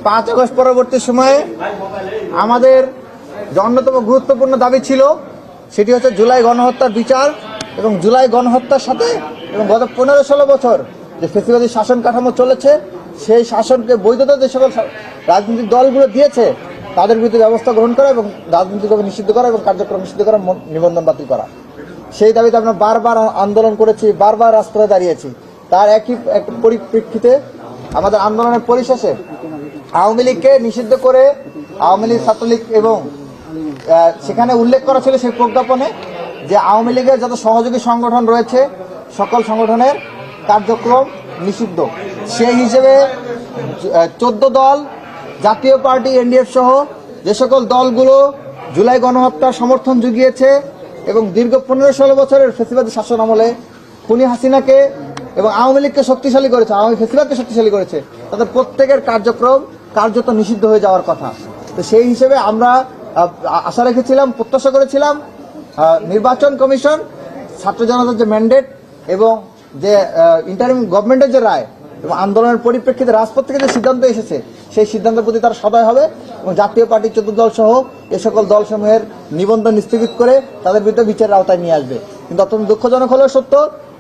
5 August পরবর্তী সময়ে আমাদের যে অন্যতম গুরুত্বপূর্ণ দাবি ছিল সেটি হচ্ছে জুলাই গণহত্যার বিচার এবং জুলাই গণহত্যার সাথে এবং গত 15-16 বছর যে ফ্যাসিবাদী শাসন কাঠামো চলেছে সেই শাসনকে বৈধতা যে সকল রাজনৈতিক দলগুলো দিয়েছে তাদের বিরুদ্ধে ব্যবস্থা গ্রহণ করা এবং রাজনৈতিকভাবে নিষিদ্ধ করা এবং কার্যক্রম নিষিদ্ধ করা, নিবন্ধন বাতিল করা। সেই দাবিতে আমরা বারবার আন্দোলন করেছি, বারবার রাস্তায় দাঁড়িয়েছি। তার একই পরিপ্রেক্ষিতে আমাদের আন্দোলনের পরিশেষে আওয়ামী লীগকে নিষিদ্ধ করে আওয়ামী লীগ, ছাত্রলীগ এবং সেখানে উল্লেখ করা ছিল সেই প্রজ্ঞাপনে যে আওয়ামী লীগের যত সহযোগী সংগঠন রয়েছে সকল সংগঠনের কার্যক্রম নিষিদ্ধ। সেই হিসেবে 14 দল, জাতীয় পার্টি, এনডিএফ সহ যে সকল দলগুলো জুলাই গণহত্যার সমর্থন জুগিয়েছে এবং দীর্ঘ 15-16 বছরের ফ্যাসিবাদী শাসন আমলে খুনি হাসিনাকে এবং আওয়ামী লীগকে শক্তিশালী করেছে, আওয়ামী ফ্যাসিবাদকে শক্তিশালী করেছে, তাদের প্রত্যেকের কার্যক্রম কার্যত নিষিদ্ধ হয়ে যাওয়ার কথা। তো সেই হিসেবে আমরা আশা রেখেছিলাম, প্রত্যাশা করেছিলাম নির্বাচন কমিশন, ছাত্র জনতার যে ম্যান্ডেট এবং যে ইন্টারিম গভর্নমেন্টের যে রায় এবং আন্দোলনের পরিপ্রেক্ষিতে রাজপথ থেকে যে সিদ্ধান্ত এসেছে সেই সিদ্ধান্তের প্রতি তারা সদয় হবে এবং জাতীয় পার্টির 14 দল সহ এ সকল দলসমূহের নিবন্ধন স্থগিত করে তাদের বিরুদ্ধে বিচারের আওতায় নিয়ে আসবে। কিন্তু অত্যন্ত দুঃখজনক হলেও সত্য,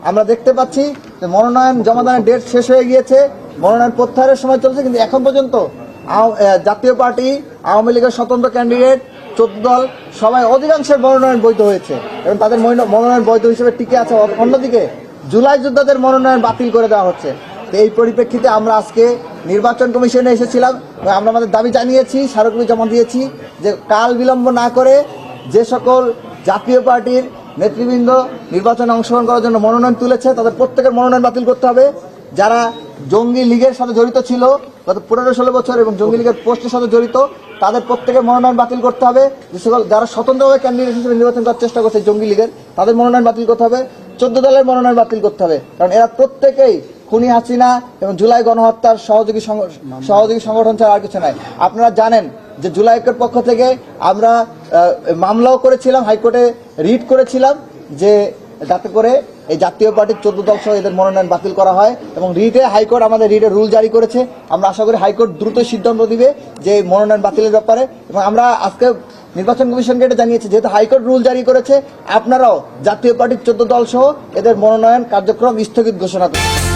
আমরা দেখতে পাচ্ছি যে মনোনয়ন জমাদানের ডেট শেষ হয়ে গিয়েছে, মনোনয়ন প্রত্যাহারের সময় চলছে, কিন্তু এখন পর্যন্ত জাতীয় পার্টি, আওয়ামী লীগের স্বতন্ত্র ক্যান্ডিডেট, 14 দল সবাই অধিকাংশের মনোনয়ন বৈধ হয়েছে এবং তাদের মনোনয়ন বৈধ হিসেবে টিকে আছে। অন্যদিকে জুলাই যোদ্ধাদের মনোনয়ন বাতিল করে দেওয়া হচ্ছে। তো এই পরিপ্রেক্ষিতে আমরা আজকে নির্বাচন কমিশনে এসেছিলাম এবং আমরা আমাদের দাবি জানিয়েছি, স্মারকলিপি জমা দিয়েছি যে কাল বিলম্ব না করে যে সকল জাতীয় পার্টির নেতৃবৃন্দ নির্বাচনে অংশগ্রহণ করার জন্য মনোনয়ন তুলেছে তাদের প্রত্যেকের মনোনয়ন বাতিল করতে হবে। যারা জঙ্গি লীগের সাথে জড়িত ছিল গত 15-16 বছর এবং জঙ্গি লীগের পোস্টের সাথে জড়িত তাদের প্রত্যেকের মনোনয়ন বাতিল করতে হবে। যে সকল যারা স্বতন্ত্রভাবে ক্যান্ডিডেট হিসেবে নির্বাচন করার চেষ্টা করছে জঙ্গি লীগের, তাদের মনোনয়ন বাতিল করতে হবে। 14 দলের মনোনয়ন বাতিল করতে হবে, কারণ এরা প্রত্যেকেই খুনি হাসিনা এবং জুলাই গণহত্যার সহযোগী সংগঠন ছাড়া আর কিছু নাই। আপনারা জানেন যে জুলাই ঐক্যের পক্ষ থেকে আমরা মামলাও করেছিলাম, হাইকোর্টে রিট করেছিলাম যে যাতে করে এই জাতীয় পার্টির 14 দল সহ এদের মনোনয়ন বাতিল করা হয় এবং হাইকোর্ট আমাদের রিটের রুল জারি করেছে। আমরা আশা করি হাইকোর্ট দ্রুত সিদ্ধান্ত দিবে যে মনোনয়ন বাতিলের ব্যাপারে এবং আমরা আজকে নির্বাচন কমিশনকে এটা জানিয়েছি যেহেতু হাইকোর্ট রুল জারি করেছে আপনারাও জাতীয় পার্টির 14 দল সহ এদের মনোনয়ন কার্যক্রম স্থগিত ঘোষণা করুন।